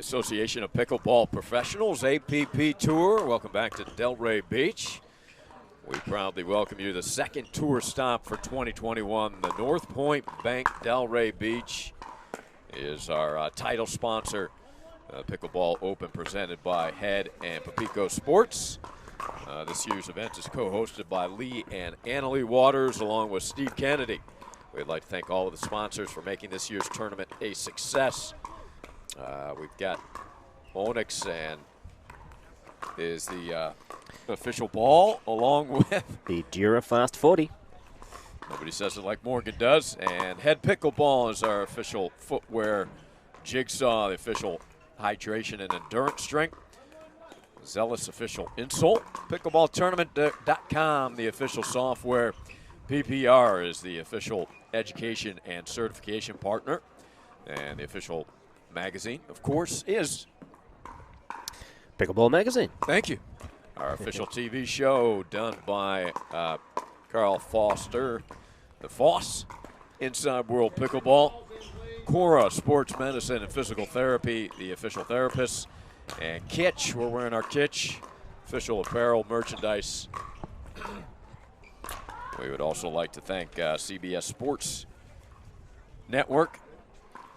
Association of Pickleball Professionals, APPTour. Welcome back to Delray Beach. We proudly welcome you to the second tour stop for 2021. The North Point Bank Delray Beach is our title sponsor. Pickleball Open presented by Head and Papico Sports. This year's event is co-hosted by Lee and Annalie Waters along with Steve Kennedy. We'd like to thank all of the sponsors for making this year's tournament a success. We've got Onyx and is the official ball along with the Durafast 40. Nobody says it like Morgan does. And Head Pickleball is our official footwear. Jigsaw, the official hydration and endurance drink. Zealous official insole. Pickleballtournament.com, the official software. PPR is the official education and certification partner. And the official magazine, of course, is Pickleball Magazine. Thank you. Our official TV show done by Carl Foster, the Foss, Inside World Pickleball. Cora, Sports Medicine and Physical Therapy, the official therapists. And Kitsch, we're wearing our Kitsch, official apparel merchandise. We would also like to thank CBS Sports Network,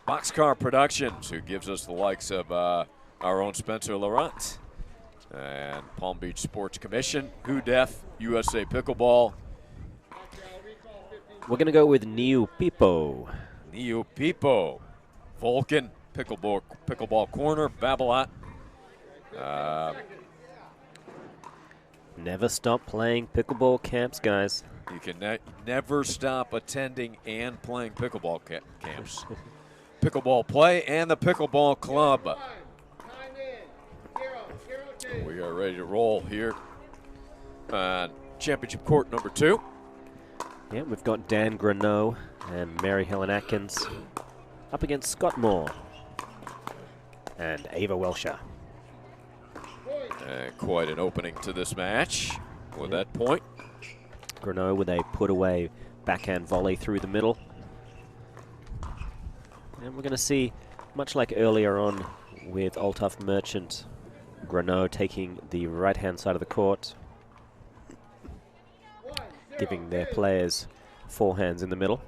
Boxcar Productions, who gives us the likes of our own Spencer Laurent, and Palm Beach Sports Commission, GUDEF, USA Pickleball. We're going to go with Neo Pipo. Neo Pipo, Vulcan, Pickleball Corner, Babolat. Never stop playing pickleball camps, guys. You can never stop attending and playing pickleball camps. Pickleball Play and the Pickleball Club. We are ready to roll here on championship court number 2. Yeah, we've got Dan Granot and Mary Helen Atkins up against Scott Moore and Ava Welsher. And quite an opening to this match with that point. Granot with a put-away backhand volley through the middle. And we're going to see, much like earlier on with Altaf Merchant, Granot taking the right-hand side of the court, giving their players forehands in the middle.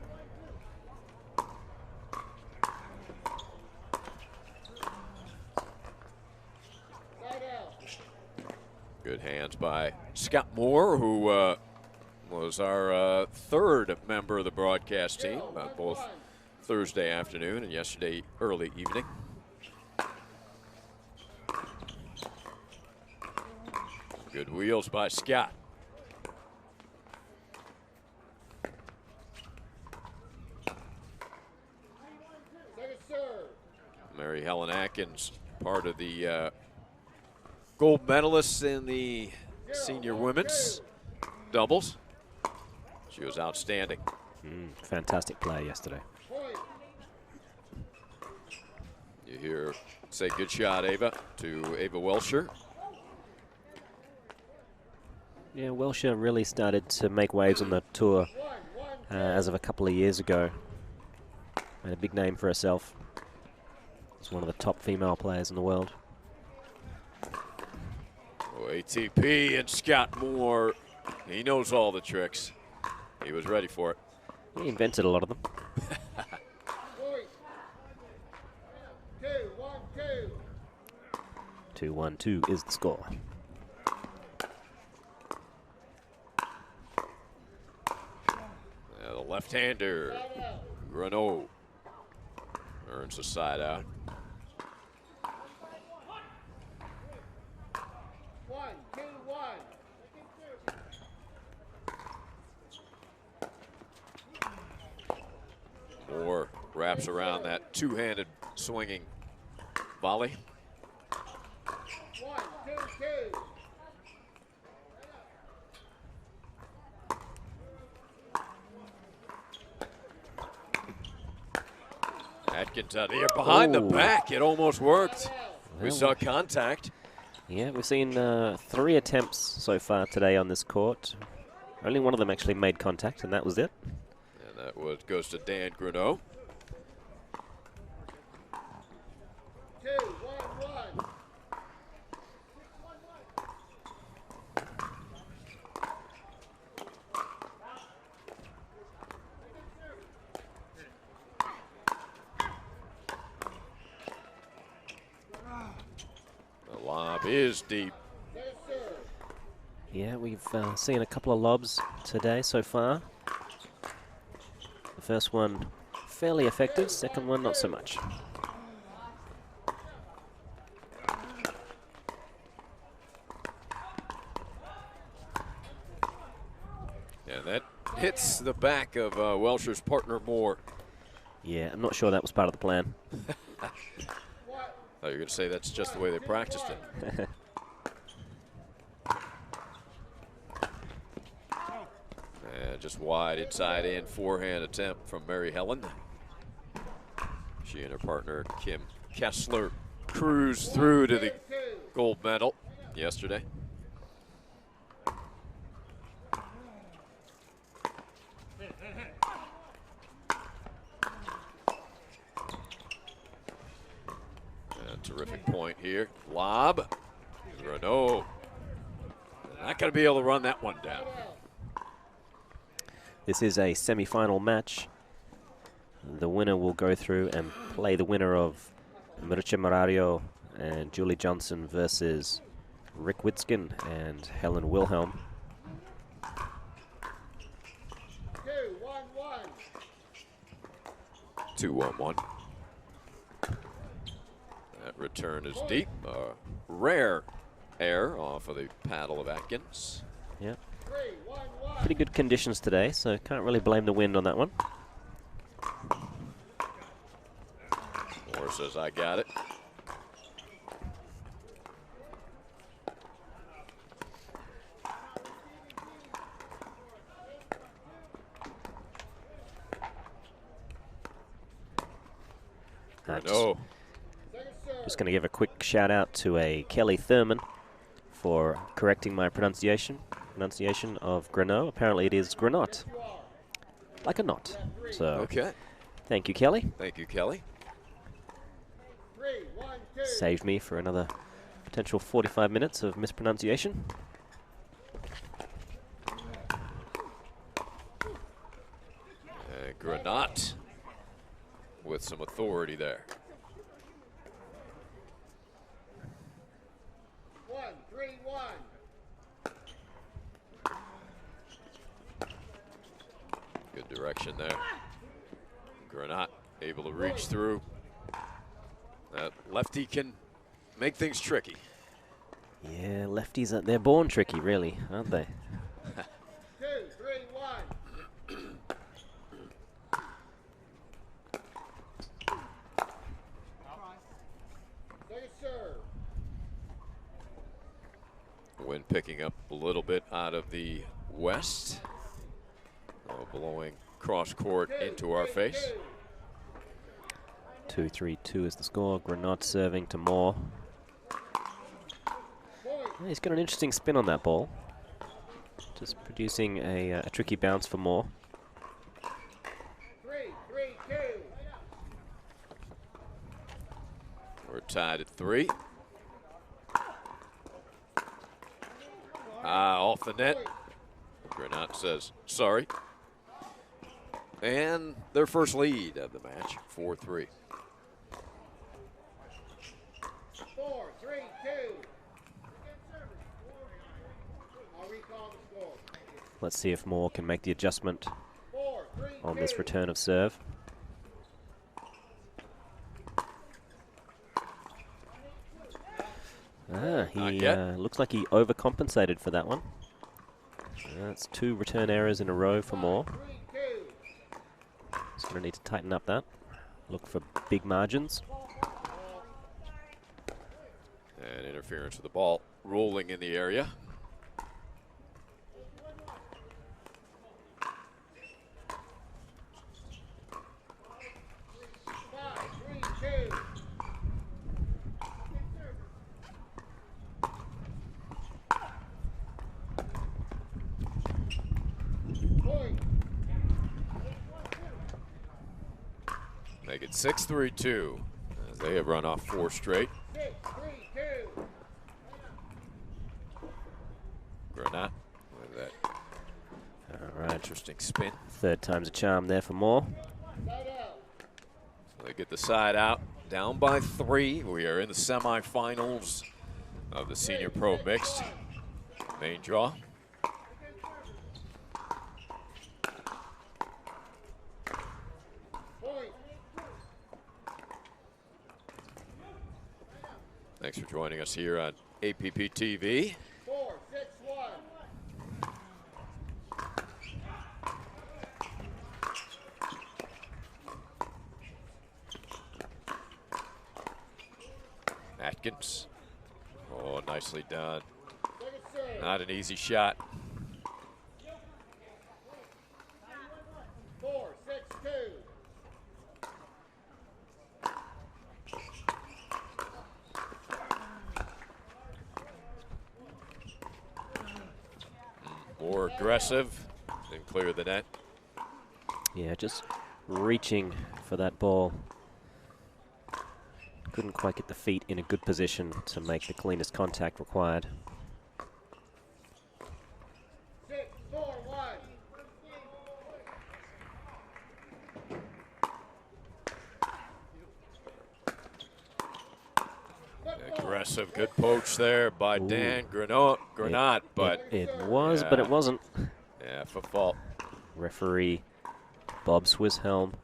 Good hands by Scott Moore, who was our third member of the broadcast team, both Thursday afternoon and yesterday early evening. Good wheels by Scott. Mary Helen Atkins, part of the gold medalists in the senior women's doubles. She was outstanding. Fantastic play yesterday. You hear say good shot, Ava, to Ava Welsher. Yeah, Welsher really started to make waves on the tour as of a couple of years ago. Made a big name for herself. She's one of the top female players in the world. Oh, ATP and Scott Moore, he knows all the tricks. He was ready for it. He invented a lot of them. 2-1-2 is the score. The left-hander, Granot, earns a side out. Moore wraps around that two-handed swinging volley. 1, 2, 2. Atkins out here behind the back. It almost worked. We saw contact. Yeah, we've seen 3 attempts so far today on this court. Only one of them actually made contact, and that was it. And that goes to Dan Granot. 2, 1, is deep. Yeah, we've seen a couple of lobs today so far. The first one fairly effective, second one not so much. Yeah, that hits the back of Welsher's partner Moore. Yeah, I'm not sure that was part of the plan. I thought you were going to say that's just the way they practiced it. And just wide inside in forehand attempt from Mary Helen. She and her partner Kim Kessler cruised through to the gold medal yesterday. Terrific point here. Lob. Granot. Not going to be able to run that one down. This is a semi-final match. The winner will go through and play the winner of Mircea Marario and Julie Johnson versus Rick Witzkin and Helen Wilhelm. 2-1-1. That return is deep. Rare air off of the paddle of Atkins. Yeah. Pretty good conditions today, so can't really blame the wind on that one. Moore says, I got it. No. Just going to give a quick shout out to a Kelly Thurman for correcting my pronunciation of Granot. Apparently it is Granot, like a knot. So okay. Thank you, Kelly. Thank you, Kelly. Saved me for another potential 45 minutes of mispronunciation. Granot with some authority there. 1-3-1. Good direction there. Granot able to reach through. That lefty can make things tricky. Yeah, lefties, they're born tricky, really, aren't they? 2-3-1. Second serve. Wind picking up a little bit out of the west. Blowing cross court into our face. 2-3-2 is the score. Granot serving to Moore. Yeah, he's got an interesting spin on that ball. Just producing a tricky bounce for Moore. 3-3-2. We're tied at 3. Off the net. Granot says, sorry. And their first lead of the match, 4-3. 4-3-2. I'll recall the score. Let's see if Moore can make the adjustment 4-3-2. on this return of serve. He looks like he overcompensated for that one. That's 2 return errors in a row for Moore. He's going to need to tighten up that. Look for big margins. And interference with the ball rolling in the area. Make it 6-3-2 as they have run off 4 straight. 6-3-2. Granot with that All right, interesting spin. third time's a charm there for Moore. So they get the side out, down by 3. We are in the semifinals of the senior pro mixed main draw. Point. Thanks for joining us here on APP TV. 4, 6, 1. Atkins. Oh, nicely done. Second serve. Not an easy shot. 4, 6, 2. More aggressive than clear the net. Yeah, just reaching for that ball. Couldn't quite get the feet in a good position to make the cleanest contact required. 6, 4, 1. Aggressive, good poach there by Dan Granot, but It was, but it wasn't. yeah, for fault. Referee Bob Swisshelm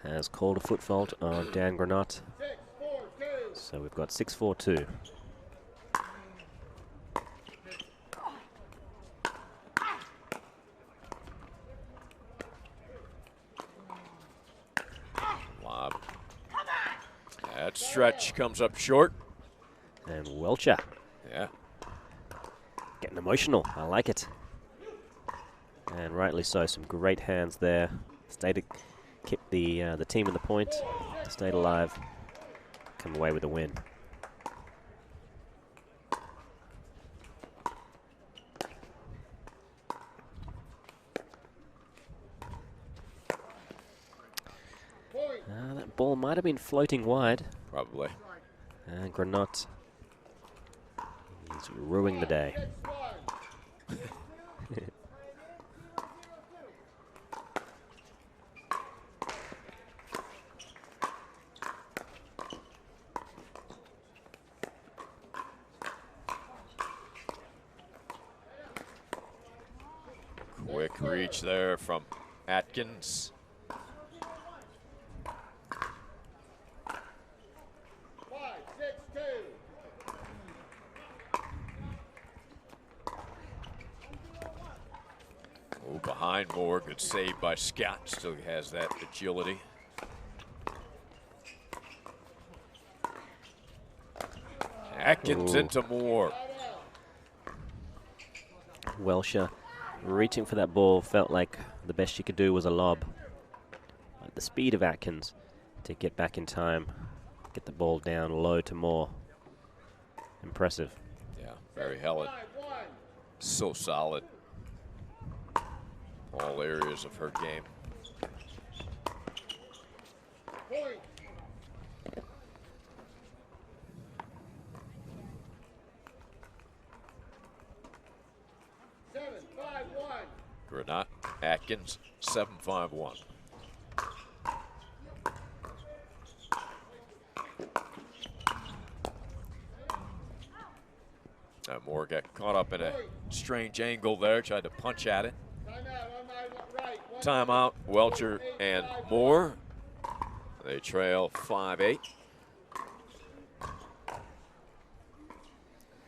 has called a foot fault on Dan Granot. 6, 4, 2. So we've got 6-4-2. Lob. That stretch comes up short. And Welsher Yeah. getting emotional. I like it. And rightly so. Some great hands there. Kept the team in the point. Stayed alive. Come away with a win. Point. That ball might have been floating wide. Probably. And Granot is ruining the day. 6, 1. Quick reach there from Atkins. 5, 6, 2. Oh, behind more. Good save by Scott. Still has that agility. Atkins Ooh. into Moore. Welsher reaching for that ball, felt like the best she could do was a lob. But the speed of Atkins to get back in time, get the ball down low to Moore. Impressive. Yeah, very Helen. 5, 1. So solid. All areas of her game. Point. 7, 5, 1. Granot, Atkins, 7-5-1. Moore got caught up in a strange angle there, tried to punch at it. Timeout on my right. 1 Timeout, Welsher and Moore. They trail 5-8.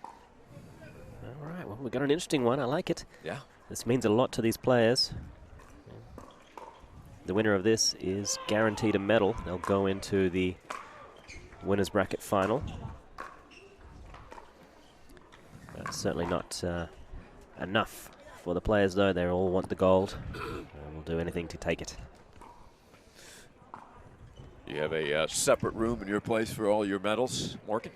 All right, well, we got an interesting one. I like it. Yeah. This means a lot to these players. The winner of this is guaranteed a medal. They'll go into the winners bracket final. That's certainly not enough for the players, though. They all want the gold. We'll do anything to take it. You have a separate room in your place for all your medals, Morgan?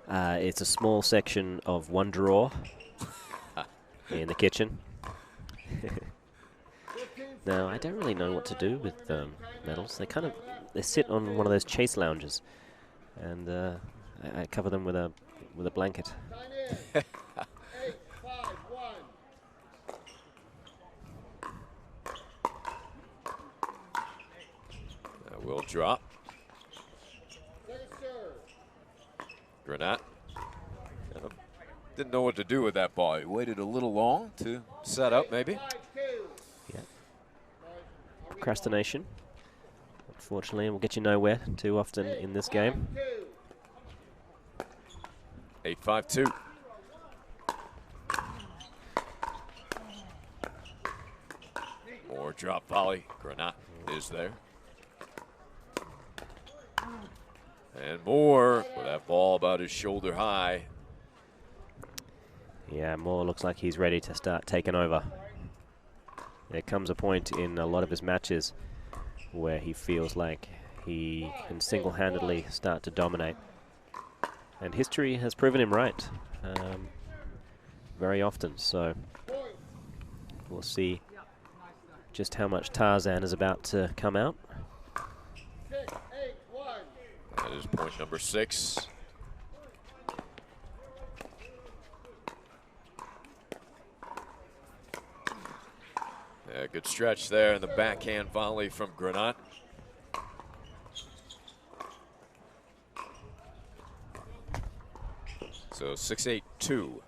It's a small section of one drawer in the kitchen. Now, I don't really know what to do with medals. They sit on one of those chase lounges, and I cover them with a blanket. Time in. 8, 5, 1. That will drop. Second serve. Granot didn't know what to do with that ball. He waited a little long to set up, maybe. Yeah. Procrastination. Unfortunately, will get you nowhere too often in this game. 8-5-2. More drop volley. Granot is there. And Moore with that ball about his shoulder high. Yeah, Moore looks like he's ready to start taking over. There comes a point in a lot of his matches where he feels like he can single-handedly start to dominate. And history has proven him right very often, so we'll see just how much Tarzan is about to come out. That is point number 6. Yeah, good stretch there in the backhand volley from Granot. So 6-8-2. 6-8-2.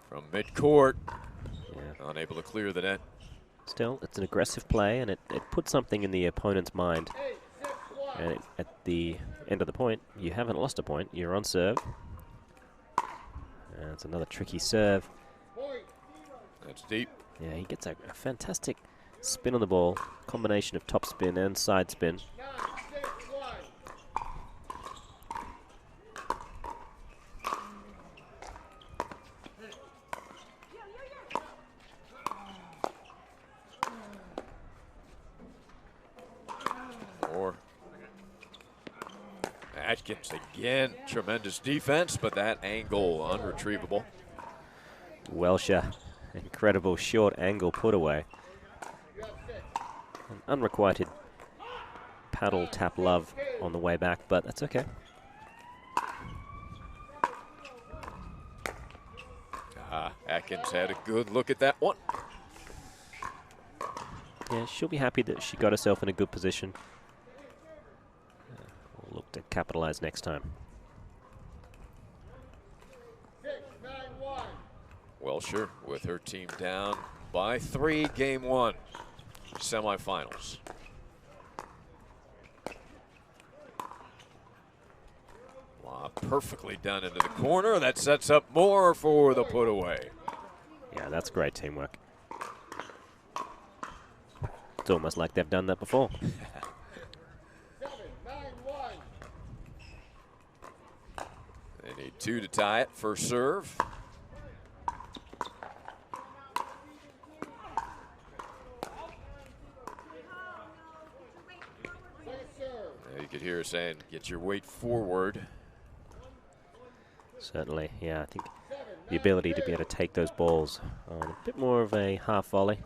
From midcourt, yeah. Unable to clear the net. Still, it's an aggressive play, and it puts something in the opponent's mind. And at the end of the point, you haven't lost a point. You're on serve. And it's another tricky serve. That's deep. Yeah, he gets a fantastic spin on the ball, combination of top spin and side spin. Or Atkins again, tremendous defense, but that angle unretrievable. Welsher, incredible short angle put away. An unrequited paddle tap love on the way back, but that's okay. Atkins had a good look at that one. Yeah, she'll be happy that she got herself in a good position. We'll look to capitalize next time. 6-9-1. Welsher with her team down by 3, game 1, semifinals. Perfectly done into the corner. That sets up Moore for the put away. Yeah, that's great teamwork. It's almost like they've done that before. 7-9-1. They need 2 to tie it. First serve. You could hear her saying, get your weight forward. Certainly, yeah, I think the ability to be able to take those balls on a bit more of a half volley.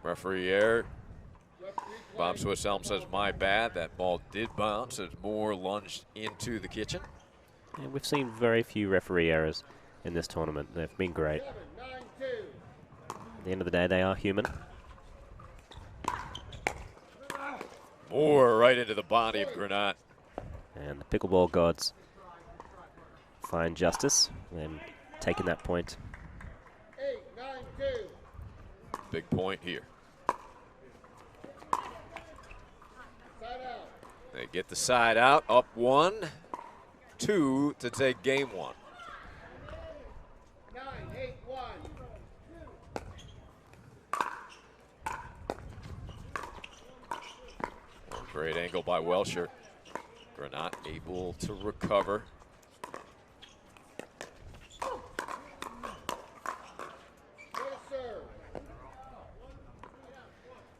Referee error. Bob Swiss Elm says, my bad. That ball did bounce as Moore lunged into the kitchen. And we've seen very few referee errors in this tournament. They've been great. 7-9-2. At the end of the day, they are human. Moore right into the body of Granot. And the pickleball gods find justice and taking that point. 8-9-2. Big point here. Side out. They get the side out, up 1, 2 to take game 1. 9-8-1. Great angle by Welsher. Granot able to recover.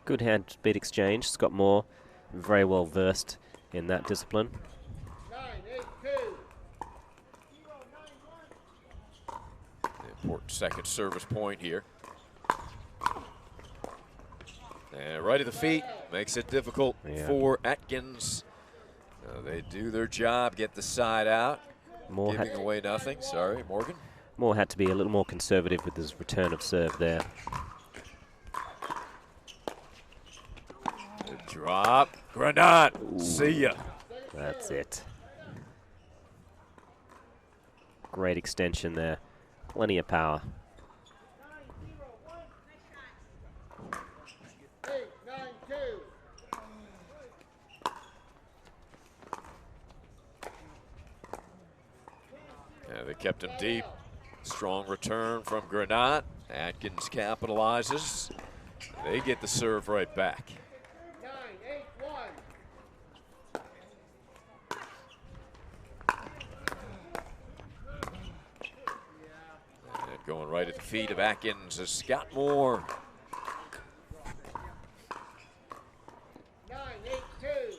Good hand speed exchange. Scott Moore, very well versed in that discipline. 9-8-2. Important second service point here. And right at the feet makes it difficult Yeah. for Atkins. They do their job, get the side out, Moore giving away nothing. Sorry, Morgan. Moore had to be a little more conservative with his return of serve there. The drop. Granot. See ya. That's it. Great extension there. Plenty of power. 8-9-2. Yeah, they kept him deep. Strong return from Granot. Atkins capitalizes. They get the serve right back. 9-8-1. And going right at the feet of Atkins is Scott Moore. 9-8-2.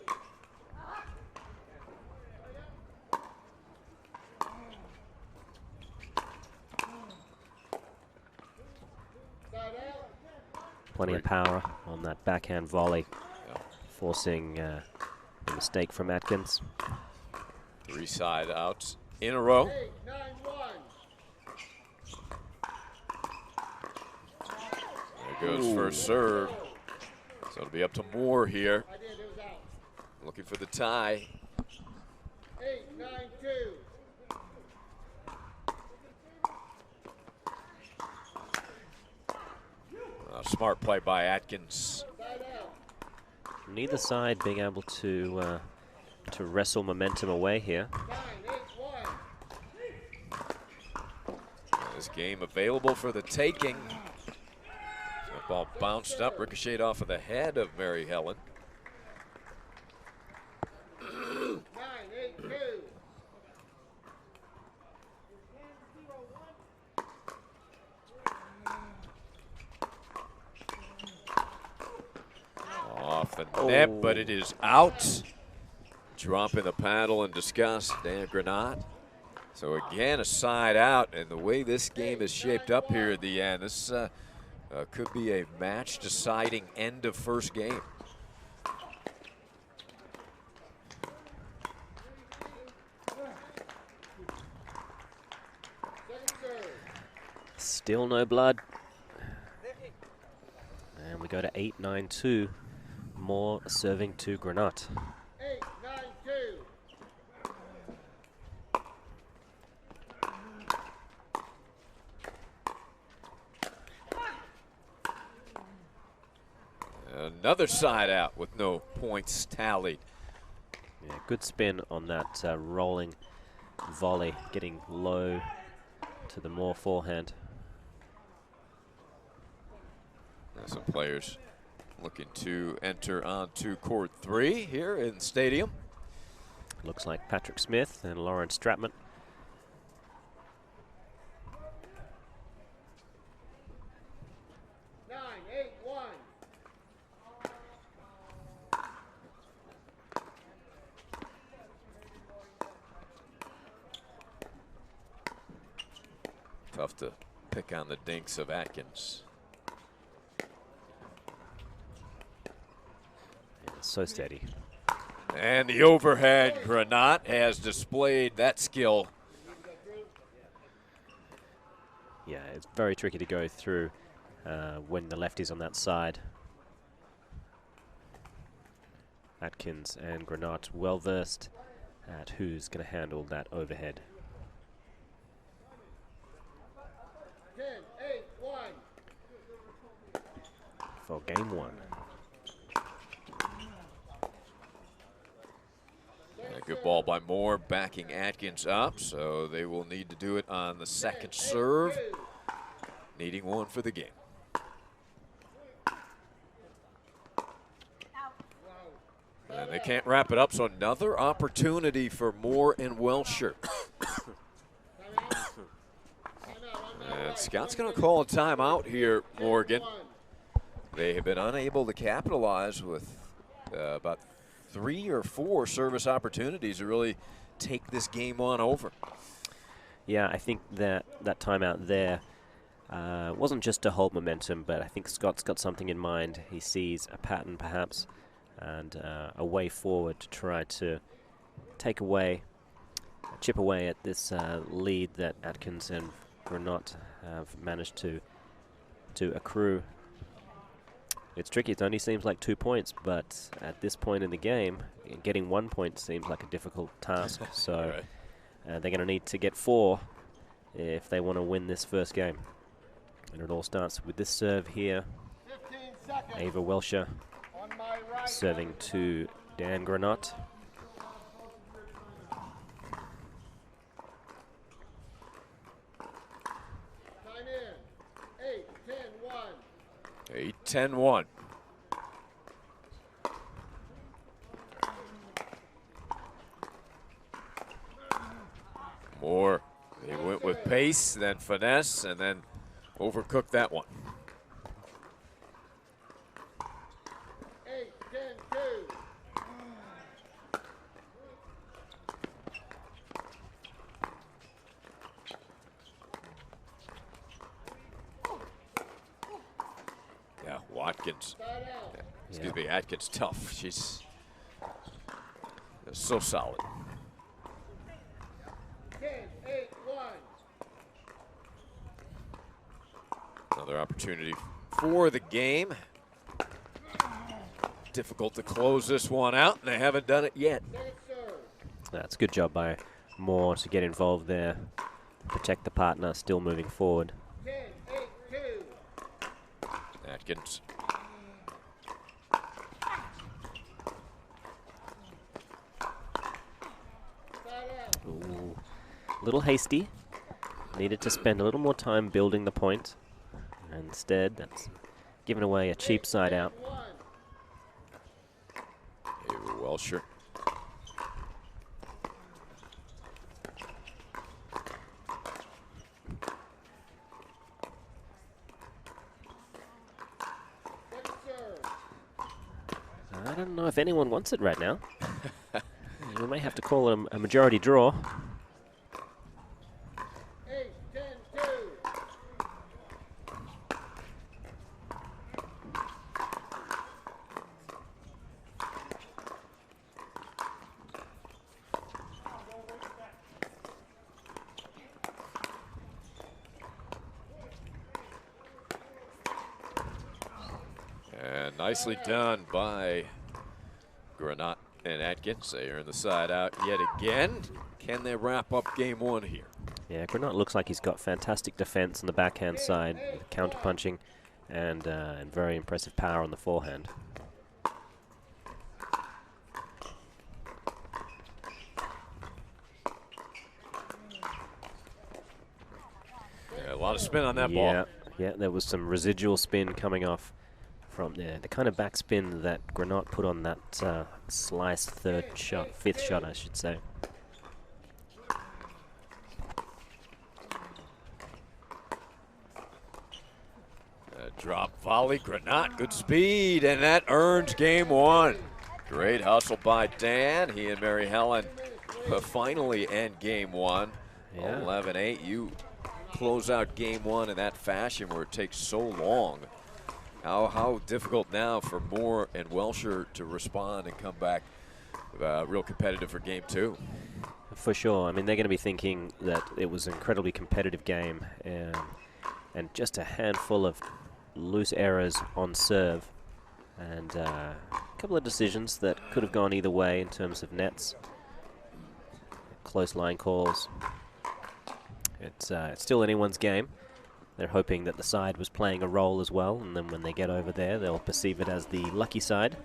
Side out. Plenty of power on that backhand volley, Yeah. forcing a mistake from Atkins. 3 side outs in a row. 8-9-1. There goes first serve. So it'll be up to Moore here, I did, it was out. looking for the tie. 8-9-2. Smart play by Atkins. Side out. Neither side being able to wrestle momentum away here. 9-8-1. This game available for the taking. That ball bounced up, ricocheted off of the head of Mary Helen. 9-8-2. Off the net, but it is out. Dropping the paddle in disgust, Dan Granot. So again, a side out, and the way this game is shaped up here at the end, this could be a match-deciding end of first game. Second serve. Still no blood. And we go to 8-9-2. Moore serving to Granot. 8-9-2. Another side out with no points tallied. Yeah, good spin on that rolling volley, getting low to the Moore forehand. Some players looking to enter onto court 3 here in the stadium. Looks like Patrick Smith and Lauren Stratman. Nine, 8-1. Tough to pick on the dinks of Atkins. Yeah, so steady. And the overhead, Granot has displayed that skill. Yeah, it's very tricky to go through when the lefty's on that side. Atkins and Granot well versed at who's going to handle that overhead. 10, 8-1. For game 1. A good ball by Moore, backing Atkins up, so they will need to do it on the second serve, needing one for the game. And they can't wrap it up, so another opportunity for Moore and Welsher. And Scott's going to call a timeout here, Morgan. They have been unable to capitalize with about 3 or 4 service opportunities to really take this game on over. Yeah, I think that timeout there wasn't just to hold momentum, but I think Scott's got something in mind. He sees a pattern perhaps and a way forward to try to chip away at this lead that Atkins and Granot have managed to accrue. It's tricky. It only seems like 2 points, but at this point in the game, getting 1 point seems like a difficult task. So they're going to need to get 4 if they want to win this first game. And it all starts with this serve here. Ava Welsher serving to Dan Granot. Time in. 8-10-1. 8-10-1. Moore, he went with pace, then finesse, and then overcooked that one. 8-10-2. Yeah, Watkins. Start out. Excuse me, Atkins tough. She's so solid. 10-8-1. Another opportunity for the game. Difficult to close this one out, and they haven't done it yet. Second serve. That's a good job by Moore to get involved there, protect the partner, still moving forward. 10-8-2. Atkins. Start out. Ooh, a little hasty. Needed to spend a little more time building the point. And instead, that's given away a cheap side out. 1. Ava Welsher. Second serve. I don't know if anyone wants it right now. We may have to call it a majority draw. 8-10-2. And nicely done by Granot and Atkins. They earn the side out yet again. Can they wrap up game one here? Yeah, Granot looks like he's got fantastic defense on the backhand side, with counter-punching, and very impressive power on the forehand. Yeah, a lot of spin on that Yeah, ball. yeah, there was some residual spin coming off from the kind of backspin that Granot put on that slice fifth shot, I should say. Drop volley, Granot, good speed, and that earns game one. Great hustle by Dan. He and Mary Helen finally end game one. Yeah. 11-8. You close out game one in that fashion where it takes so long. How difficult now for Moore and Welsher to respond and come back real competitive for game two? For sure. I mean, they're going to be thinking that it was an incredibly competitive game, and just a handful of loose errors on serve, and a couple of decisions that could have gone either way in terms of nets. Close line calls. It's still anyone's game. They're hoping that the side was playing a role as well, and then when they get over there, they'll perceive it as the lucky side.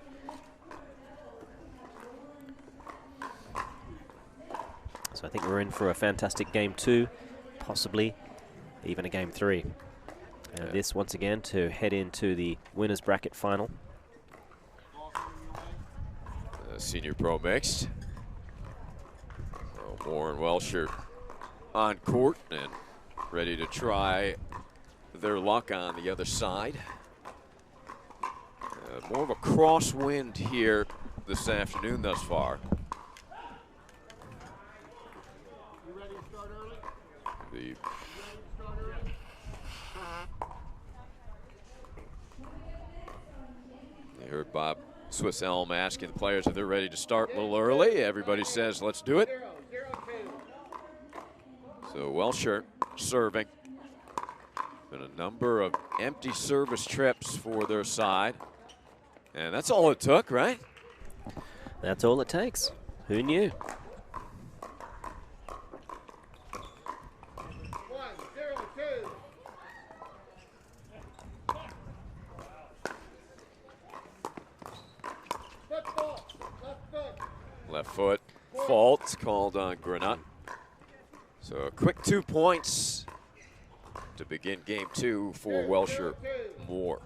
So I think we're in for a fantastic game two, possibly even a game three. And this, once again, to head into the winners bracket final. Senior Pro Mixed. So Moore and Welsher on court and ready to try their luck on the other side. More of a crosswind here this afternoon thus far. You ready to start early? The You heard Bob Swiss Elm asking the players if they're ready to start a little early. Everybody says, let's do it. 0-0-2. So Welsher serving. Been a number of empty service trips for their side. And that's all it took, right? That's all it takes. Who knew? 1-0-2. Football. Left foot. Left foot fault called on Granot. So a quick 2 points to begin game 2 for Welsher Moore.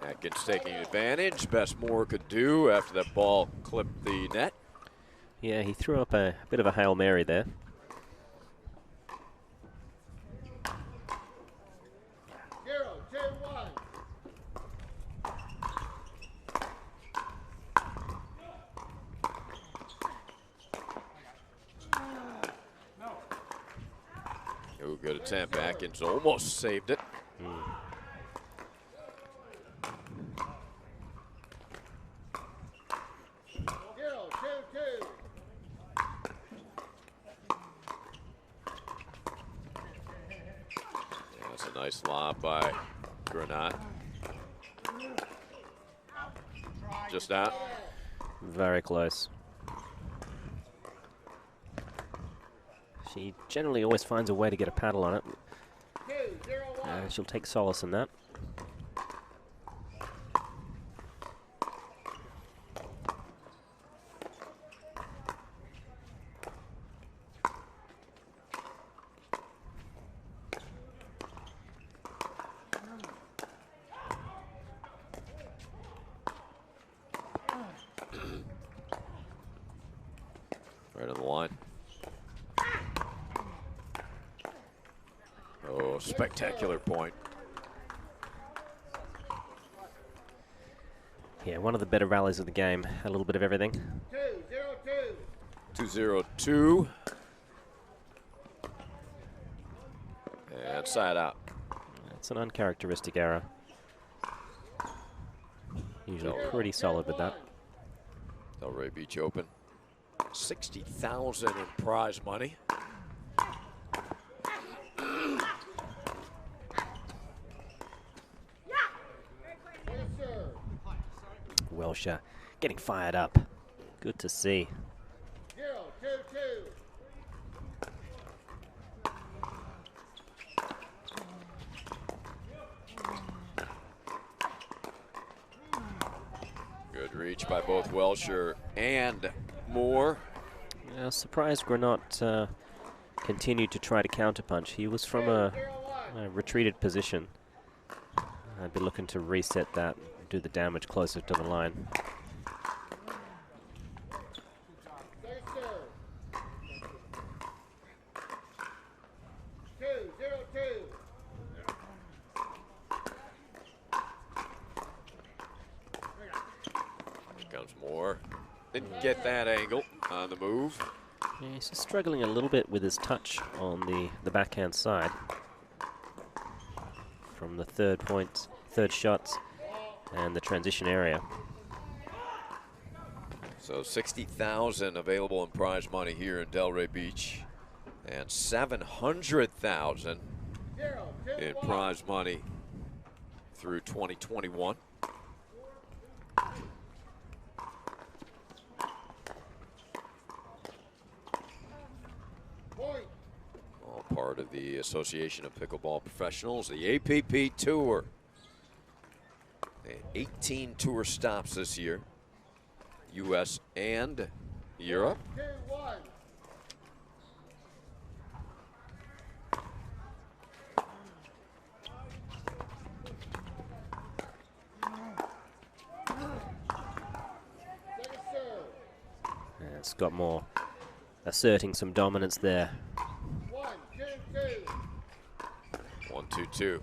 Atkins taking advantage. Best Moore could do after that ball clipped the net. Yeah, he threw up a bit of a Hail Mary there. Zero, 2-1. Oh, good attempt. Atkins almost saved it. 0-2-2. That's a nice lob by Granot. Just out. Very close. She generally always finds a way to get a paddle on it. 2-0-1. She'll take solace in that. Right on the line. Oh, spectacular point. Yeah, one of the better rallies of the game. A little bit of everything. 2-0-2. 2-0-2. And side out. It's an uncharacteristic error. Usually pretty solid with that. Delray Beach Open. 60,000 in prize money. Welsher getting fired up. Good to see. 0-2-2. Good reach by both Welsher and Moore. Surprised Granot continued to try to counterpunch. He was from a retreated position. I'd be looking to reset that, do the damage closer to the line. Second serve. 2-0-2. Here comes Moore. Didn't get that angle on the move. Yeah, he's just struggling a little bit with his touch on the backhand side. From the third shots, and the transition area. So 60,000 available in prize money here in Delray Beach, and 700,000 in prize money through 2021. Point. All part of the Association of Pickleball Professionals, the APPTour. They had 18 tour stops this year, U.S. and Europe. 2-1. Second serve. And Scott Moore asserting some dominance there. 1-2-2. 1-2-2.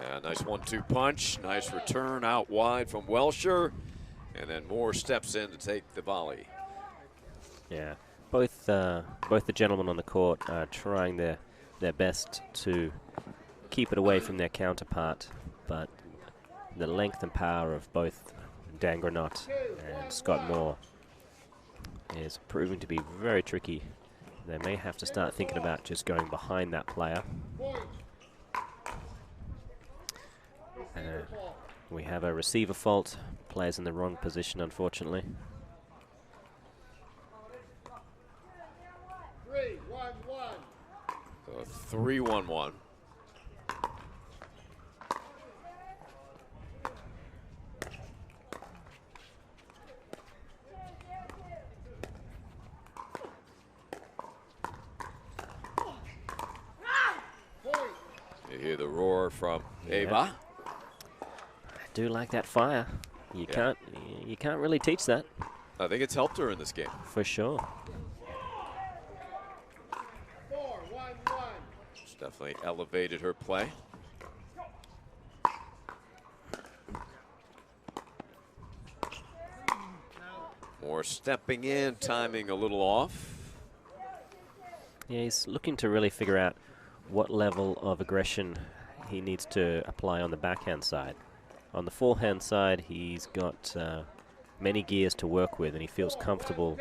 Yeah, nice 1-2 punch. Nice return out wide from Welsher. And then Moore steps in to take the volley. Yeah, both the gentlemen on the court are trying their best to keep it away from their counterpart, but the length and power of both Dan Granot and Scott Moore is proving to be very tricky. They may have to start thinking about just going behind that player. We have a receiver fault. Players in the wrong position, unfortunately. 3-1-1. So 3-1-1. You hear the roar from Ava. I do like that fire. You can't really teach that. I think it's helped her in this game. For sure. 4-1-1. It's definitely elevated her play. Moore stepping in, timing a little off. Yeah, he's looking to really figure out what level of aggression he needs to apply on the backhand side. On the forehand side, he's got many gears to work with, and he feels comfortable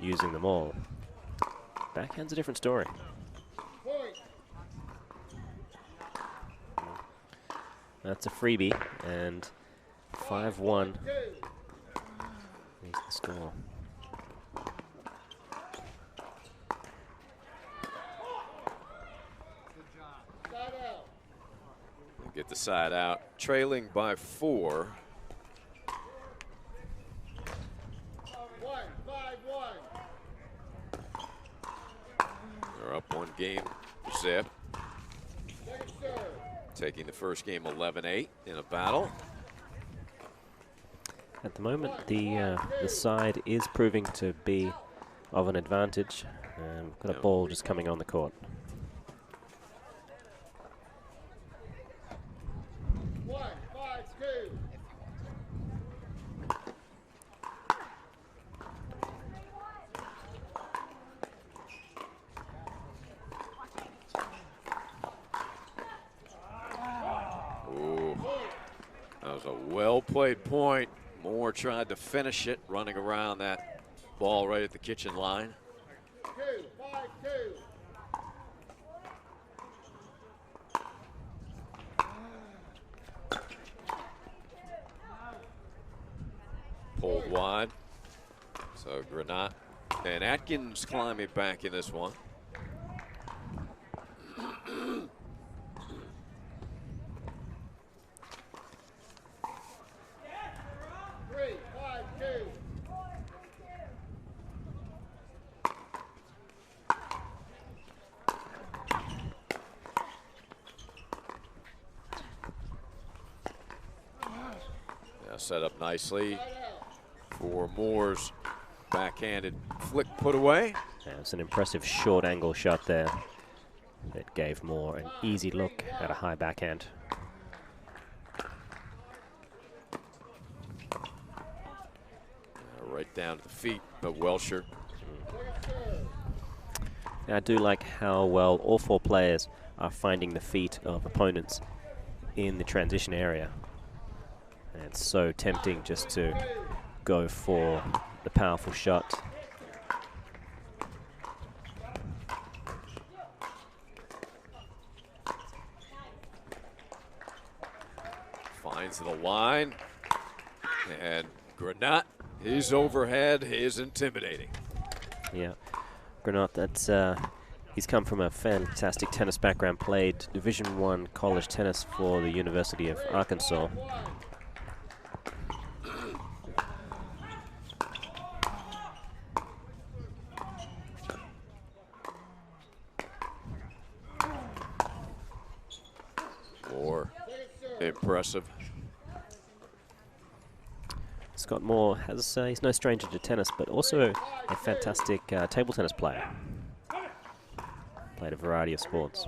using them all. Backhand's a different story. That's a freebie, and 5-1 is the score. Get the side out, trailing by 4. 5-1. They're up 1 game, zip. Second serve. Taking the first game 11-8 in a battle. At the moment, the side is proving to be of an advantage. Got a ball just coming on the court. 1-5-2. Ooh, that was a well-played point. Moore tried to finish it, running around that ball right at the kitchen line. 2-5-2. Pulled wide. So Granot and Atkins climbing back in this one. 3-5-2. Now set up nicely for Moore's backhanded flick put away. Yeah, it's an impressive short angle shot there that gave Moore an easy look at a high backhand. Right down to the feet of Welsher. Now, I do like how well all 4 players are finding the feet of opponents in the transition area. And it's so tempting just to go for the powerful shot. Finds the line. And Granot, his overhead is intimidating. Yeah, Granot, that's he's come from a fantastic tennis background, played Division I college tennis for the University of Arkansas. More impressive. Scott Moore has he's no stranger to tennis, but also a fantastic table tennis player. Played a variety of sports.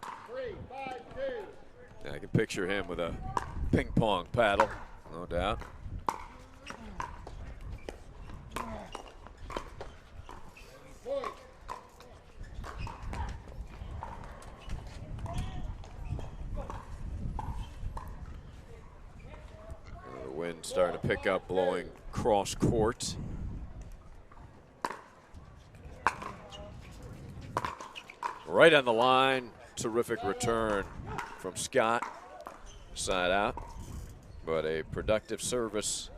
3-5-2. I can picture him with a ping pong paddle, no doubt. The wind starting to pick up, blowing cross court. Right on the line, terrific return from Scott, side out, but a productive service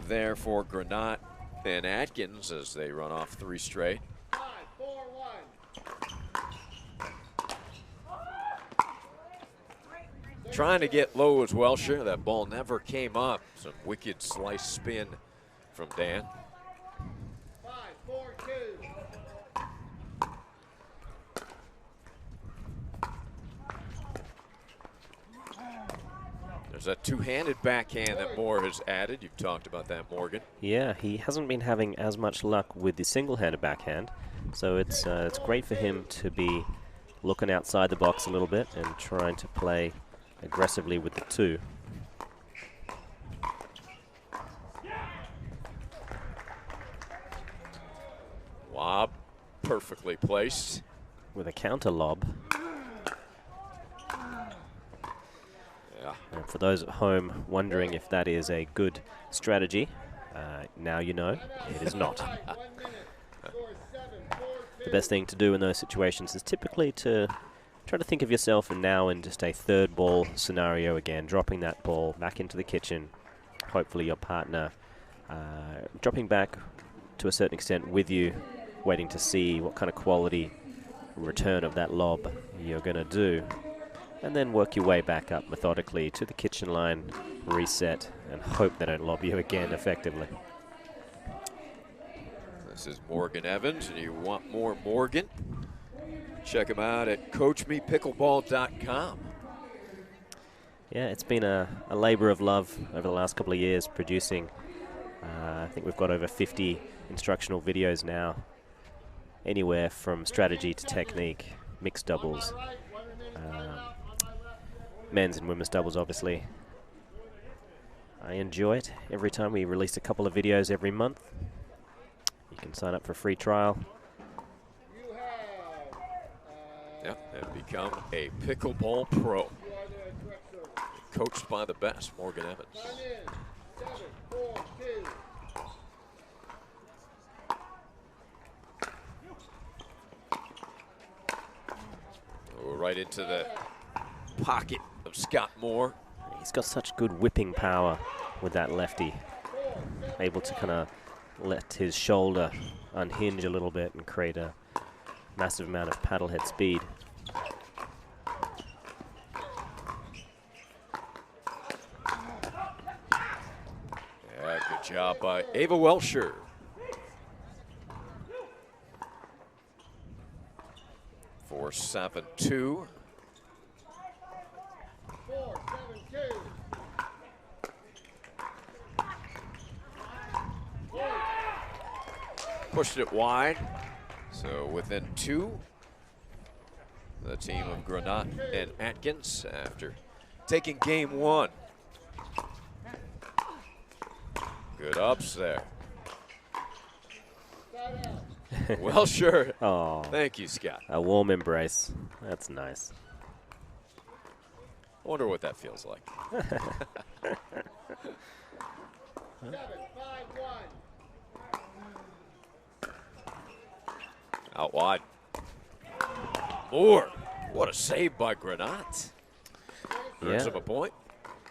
there for Granot and Atkins as they run off 3 straight. 5, 4, 1. Trying to get low as Welsher. That ball never came up. Some wicked slice spin from Dan. 5, 4, 2. There's that two-handed backhand that Moore has added. You've talked about that, Morgan. Yeah, he hasn't been having as much luck with the single-handed backhand, so it's great for him to be looking outside the box a little bit and trying to play aggressively with the two. Lob, perfectly placed. With a counter lob. Yeah. And for those at home wondering if that is a good strategy, now you know it is not. 1 minute. Score 7, 4, 2. The best thing to do in those situations is typically to try to think of yourself and now in just a third ball scenario again, dropping that ball back into the kitchen. Hopefully your partner dropping back to a certain extent with you, waiting to see what kind of quality return of that lob you're going to do. And then work your way back up methodically to the kitchen line, reset, and hope they don't lob you again effectively. This is Morgan Evans, and you want more Morgan? Check him out at CoachMePickleball.com. Yeah, it's been a labor of love over the last couple of years producing. I think we've got over 50 instructional videos now, anywhere from strategy to technique, mixed doubles, men's and women's doubles, obviously. I enjoy it. Every time we release a couple of videos every month, you can sign up for a free trial. You have. Yep, and become a pickleball pro. You are the correct server. Coached by the best, Morgan Evans. Sign in. 7, 4, 2. Oh, right into the pocket of Scott Moore. He's got such good whipping power with that lefty. Able to kind of let his shoulder unhinge a little bit and create a massive amount of paddle head speed. Yeah, good job by Ava Welsher. For 7-2. 4, 7, 2. Pushed it wide. So within 2. The team of Granot and Atkins after taking game 1. Good ups there. Well, sure. Oh, Thank you, Scott. a warm embrace. That's nice. I wonder what that feels like. 7, 5, 1. Out wide. Moore. What a save by Granot. Earns Yeah. him a point.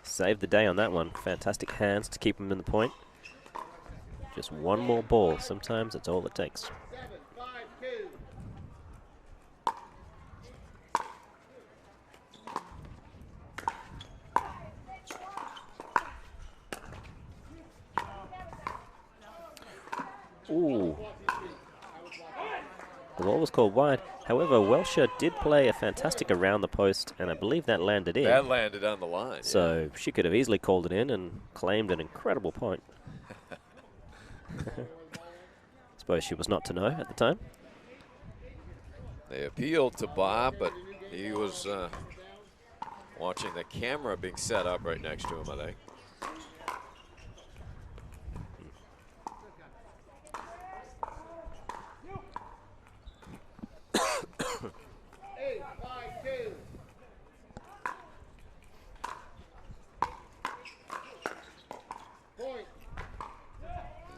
Saved the day on that one. Fantastic hands to keep him in the point. Just one more ball. Sometimes that's all it takes. 7, 5, 2. Ooh. The ball was called wide. However, Welsher did play a fantastic around the post, and I believe that landed in. That landed on the line. So she could have easily called it in and claimed an incredible point. Suppose she was not to know at the time. They appealed to Bob, but he was Watching the camera being set up right next to him, I think.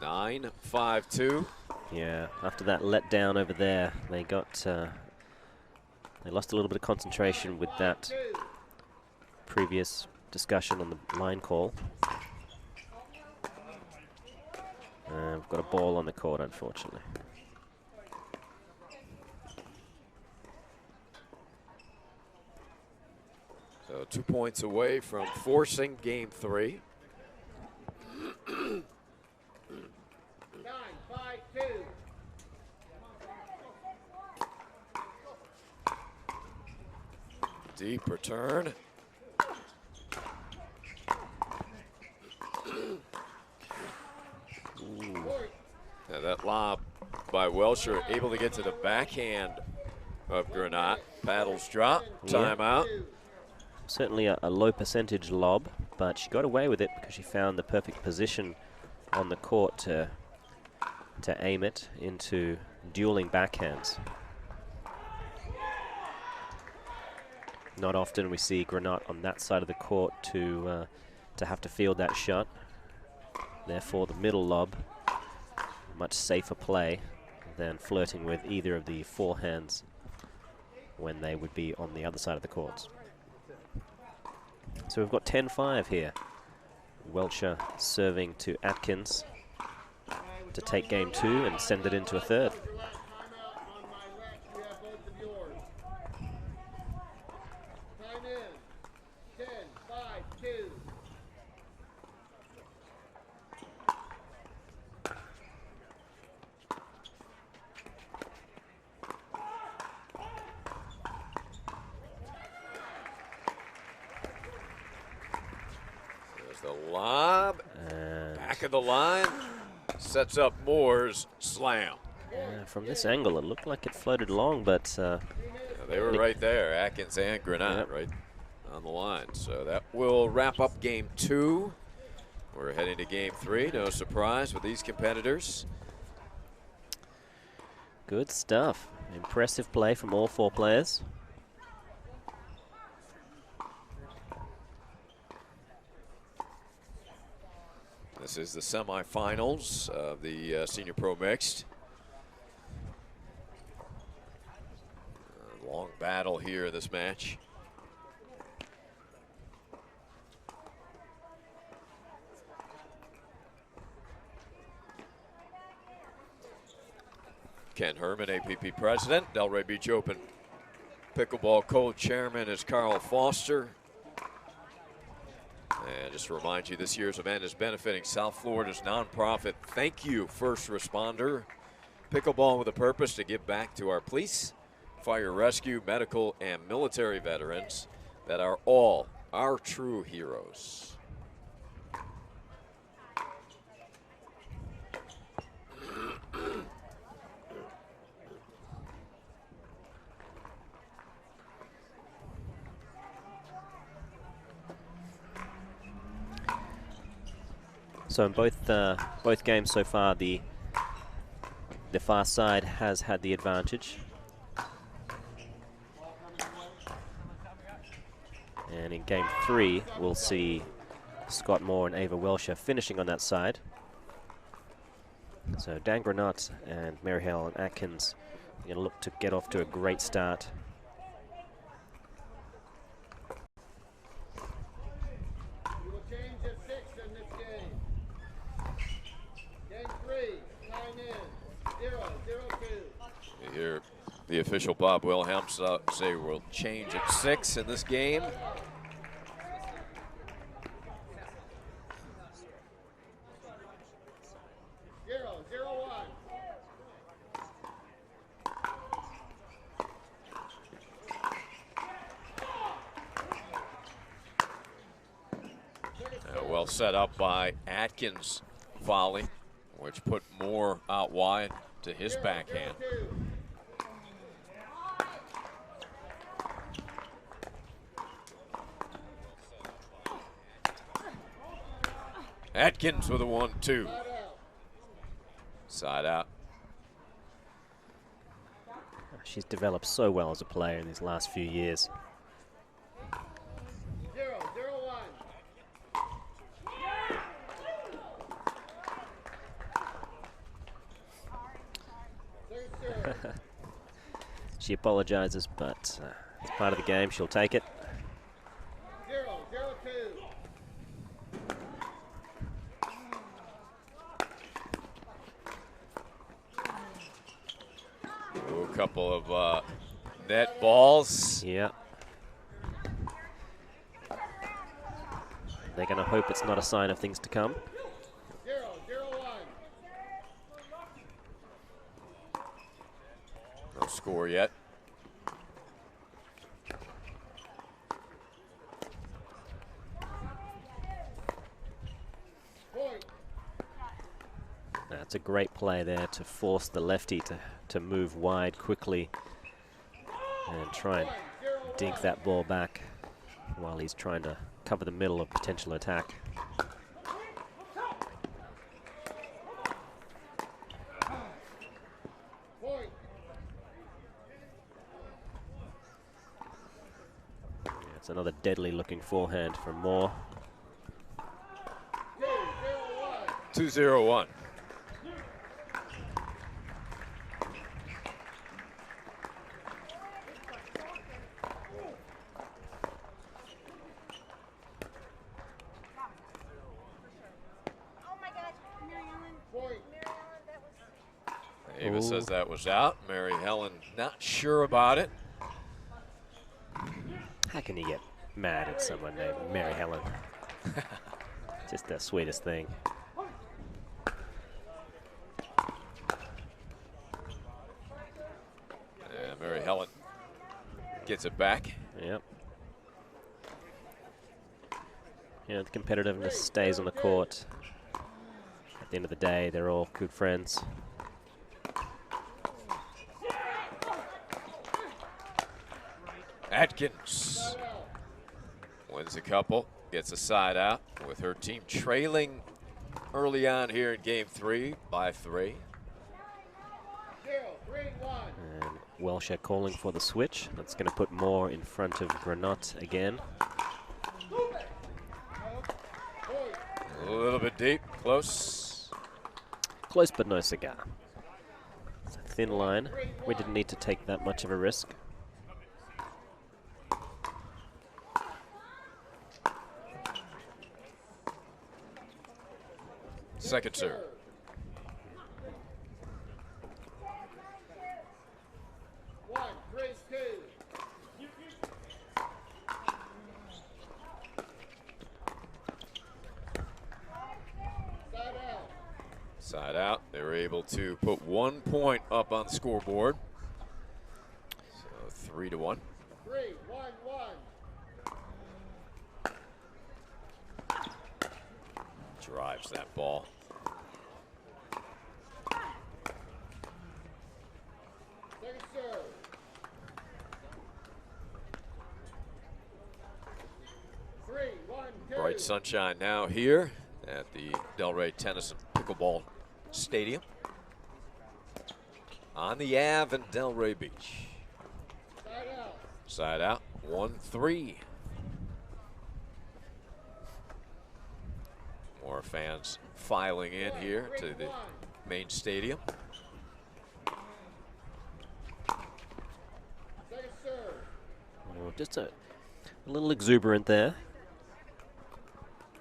8-5-2. 9-5-2. Yeah, after that letdown over there, they lost a little bit of concentration with that previous discussion on the line call. We've got a ball on the court, unfortunately. So 2 points away from forcing game 3. 9-5-2. Deep return. Now that lob by Welsher, able to get to the backhand of Granot. Paddles drop, timeout. Certainly a low percentage lob, but she got away with it because she found the perfect position on the court to aim it into dueling backhands. Not often we see Granot on that side of the court to have to field that shot. Therefore, the middle lob, much safer play than flirting with either of the forehands when they would be on the other side of the courts. So we've got 10-5 here. Welsher serving to Atkins to take game 2 and send it into a third. Time in. 10-5-2. There's the lob. Back of the line. Sets up Moore's slam. From this angle, it looked like it floated long, but They were right there, Atkins and Granot, right on the line. So that will wrap up game 2. We're heading to game 3. No surprise with these competitors. good stuff. Impressive play from all 4 players. This is the semifinals of the Senior Pro Mixed. Long battle here in this match. Ken Herman, APP President. Delray Beach Open Pickleball Co-Chairman is Carl Foster. And just to remind you, this year's event is benefiting South Florida's nonprofit Thank You First Responder. Pickleball with a purpose to give back to our police, fire rescue, medical, and military veterans that are all our true heroes. So in both games so far, the far side has had the advantage. And in game 3, we'll see Scott Moore and Ava Welsher finishing on that side. So Dan Granot and Mary Helen Atkins are going to look to get off to a great start. We will change at 6 in this game. Game 3, time in. 0-0-2. You hear the official Bob Wilhelms say we'll change at 6 in this game. Well set up by Atkins volley, which put Moore out wide to his backhand. Atkins with a 1-2. Side out. Side out. She's developed so well as a player in these last few years. 0-0-1. Second serve. She apologizes, but it's part of the game. She'll take it. 0-0-2. Ooh, a couple of net balls. Yeah. They're going to hope it's not a sign of things to come. 0-0-1. No score yet. Point. That's a great play there to force the lefty to move wide quickly and try and dink that ball back while he's trying to cover the middle of potential attack. Point. Yeah, it's another deadly looking forehand from Moore. 2-0-1. 2-0-1. Point. Ava says Ooh. that was out. Mary Helen not sure about it. How can you get mad at someone named Mary Helen? Just the sweetest thing. Yeah, Mary Helen gets it back. Yep. Yeah, the competitiveness stays on the court. At the end of the day, they're all good friends. Atkins wins a couple, gets a side out with her team trailing early on here in game 3 by 3. 0-3-1. And Welsher calling for the switch. That's going to put Moore in front of Granot again. Point. A little bit deep, close. Close but no cigar. It's a thin line. We didn't need to take that much of a risk. Second serve. One, 3-2. Side out. Side out. They were able to put 1 point up on the scoreboard. So 3-1. 3-1-1. Drives that ball. Second serve. Three, 1-2. Bright sunshine now here at the Delray Tennis and Pickleball Stadium on the Ave in Delray Beach. Side out. Side out, 1-3. More fans filing in here to the main stadium. Second serve. Oh, just a little exuberant there.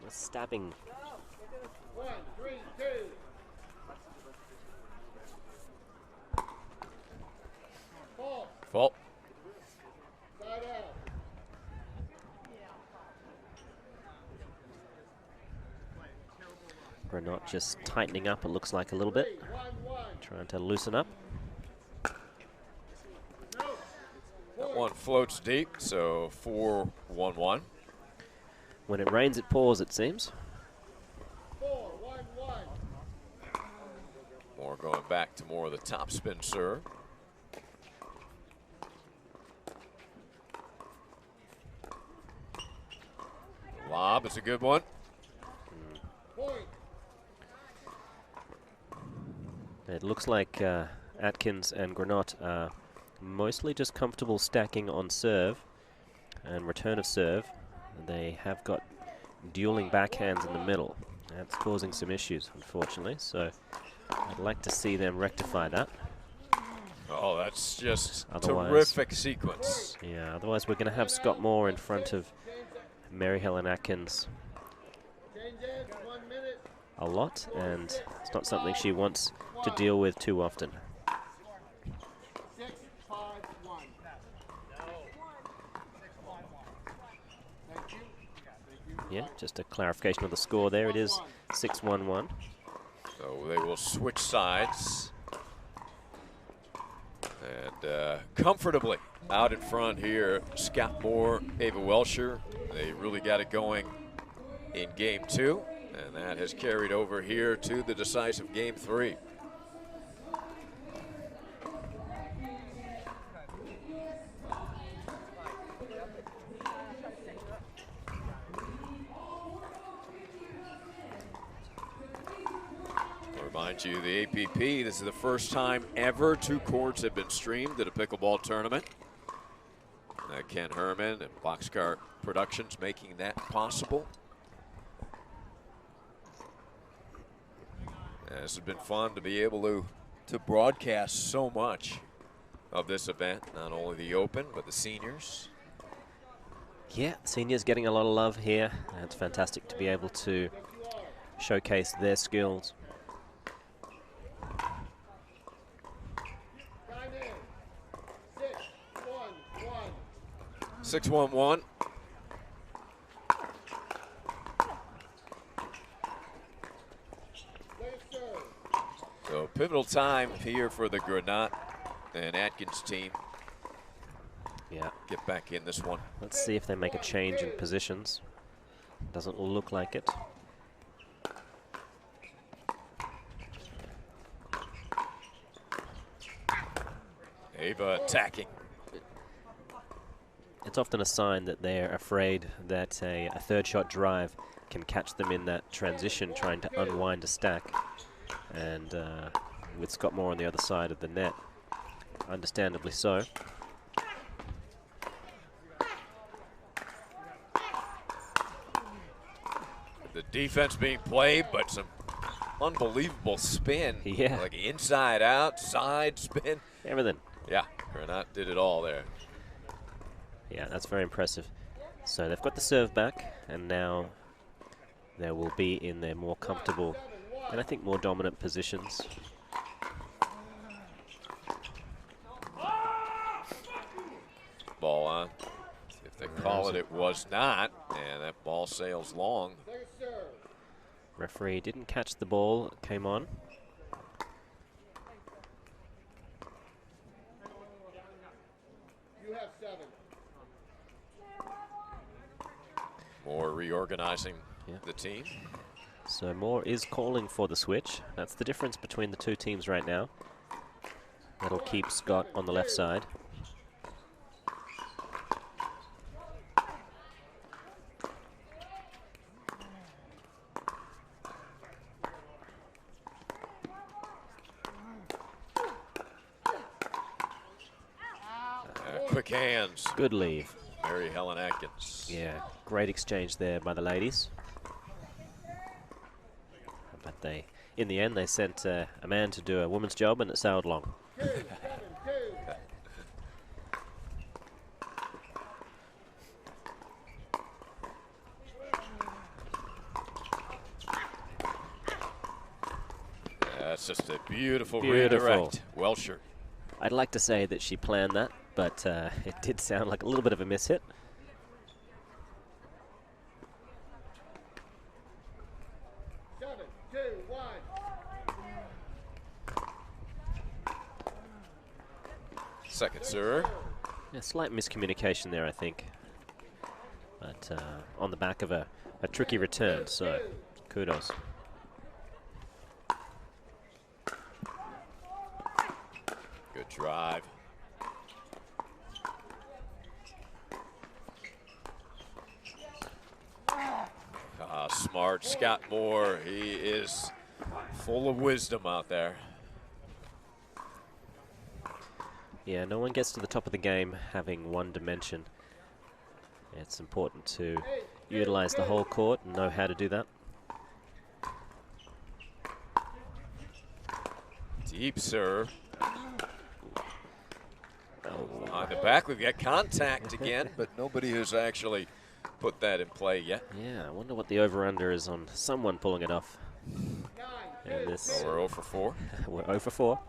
A stabbing. 1-3-2. Fault. Fault. Side out. Granot just tightening up, it looks like a little bit. 1-1. Trying to loosen up. That one floats deep, so 4-1-1. When it rains, it pours, it seems. 4-1-1. More going back to more of the top spin serve. Lob is a good one. Point. It looks like Atkins and Granot are mostly just comfortable stacking on serve and return of serve. They have got dueling backhands in the middle. That's causing some issues, unfortunately, so I'd like to see them rectify that. Oh, that's just Otherwise- terrific sequence. Yeah, otherwise we're going to have Scott Moore in front of Mary Helen Atkins Change it. 1 minute. a lot, and it's not something she wants to deal with too often. 6-5-1. Thank you. Yeah, just a clarification of the score there. It is 6-1-1. So they will switch sides. And comfortably out in front here, Scott Moore, Ava Welsher. They really got it going in game 2, and that has carried over here to the decisive game 3. Remind you, the APP, this is the first time ever 2 courts have been streamed at a pickleball tournament. Ken Herman and Boxcar Productions making that possible. And this has been fun to be able to broadcast so much of this event, not only the Open, but the seniors. Yeah, seniors getting a lot of love here. It's fantastic to be able to showcase their skills. Time in. 6-1-1. 6-1-1. Let it serve. So pivotal time here for the Granot and Atkins team. Yeah, Get back in this one. let's see if they make a change in positions. Doesn't look like it. Ava attacking. It's often a sign that they're afraid that a third shot drive can catch them in that transition trying to unwind a stack. And with Scott Moore on the other side of the net, understandably so. The defense being played, but some unbelievable spin. Yeah. Like inside out, side spin. Everything. Yeah, Granot did it all there. Yeah, that's very impressive. So they've got the serve back, and now they will be in their more comfortable and I think more dominant positions. Ball on. If they call it, it was not. And that ball sails long. Let it serve. Referee didn't catch the ball, it came on. You have 7. More reorganizing Yeah. the team. So Moore is calling for the switch. That's the difference between the two teams right now. That'll keep Scott on the left side. Quick hands. Good leave. Mary Helen Atkins. Yeah, great exchange there by the ladies. But they, in the end, they sent a man to do a woman's job, and it sailed long. 2-7-2. That's just a beautiful Beautiful. redirect. Welsher. I'd like to say that she planned that, but it did sound like a little bit of a miss hit. 7-2-1. Second serve. A slight miscommunication there, I think. But on the back of a tricky return, so kudos. Good drive. smart. Scott Moore, he is full of wisdom out there. Yeah, no one gets to the top of the game having one dimension. It's important to utilize the whole court and know how to do that. Deep serve. Oh. On the back, we've got contact again, but nobody has actually put that in play yet. Yeah, I wonder what the over-under is on someone pulling it off. And this, We're 0 for 4. we're 0 for 4.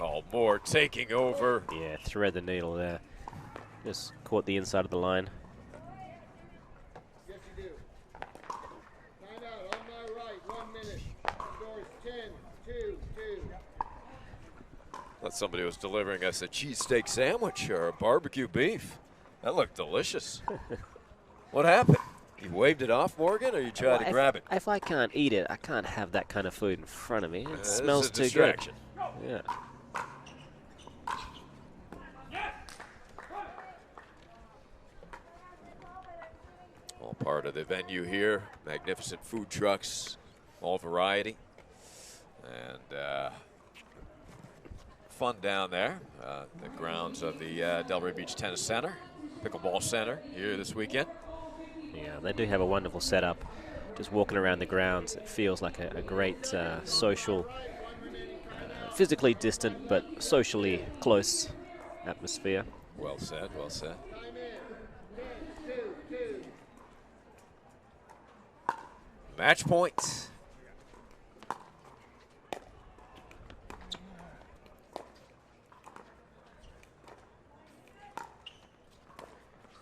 Oh, Moore taking over. Yeah, thread the needle there. Just caught the inside of the line. Yes, you do. Time out on my right, 1 minute. Scores 10-2-2. Thought somebody was delivering us a cheesesteak sandwich or a barbecue beef. That looked delicious. What happened? You waved it off, Morgan, or you tried to grab it? If I can't eat it, I can't have that kind of food in front of me. It This smells is a too distraction. good. Yeah. All part of the venue here. Magnificent food trucks, all variety. And fun down there. The grounds of the Delray Beach Tennis Center, Pickleball Center here this weekend. Yeah, they do have a wonderful setup. Just walking around the grounds, it feels like a great social, physically distant but socially close atmosphere. Well said, well said. Time in. 10-2-2. Match point.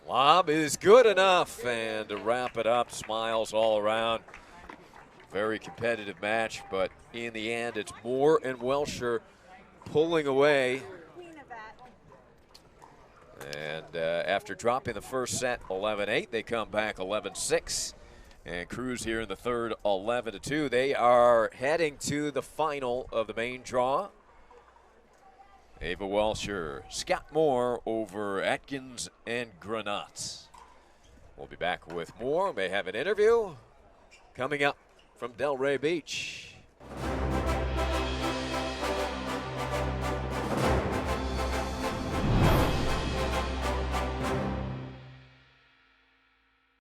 Lob is good enough, and to wrap it up, smiles all around. Very competitive match, but in the end, it's Moore and Welsher pulling away. And after dropping the first set 11-8, they come back 11-6 and cruise here in the third 11-2. They are heading to the final of the main draw. Ava Welsher, Scott Moore over Atkins and Granot. We'll be back with more. May have an interview coming up from Delray Beach.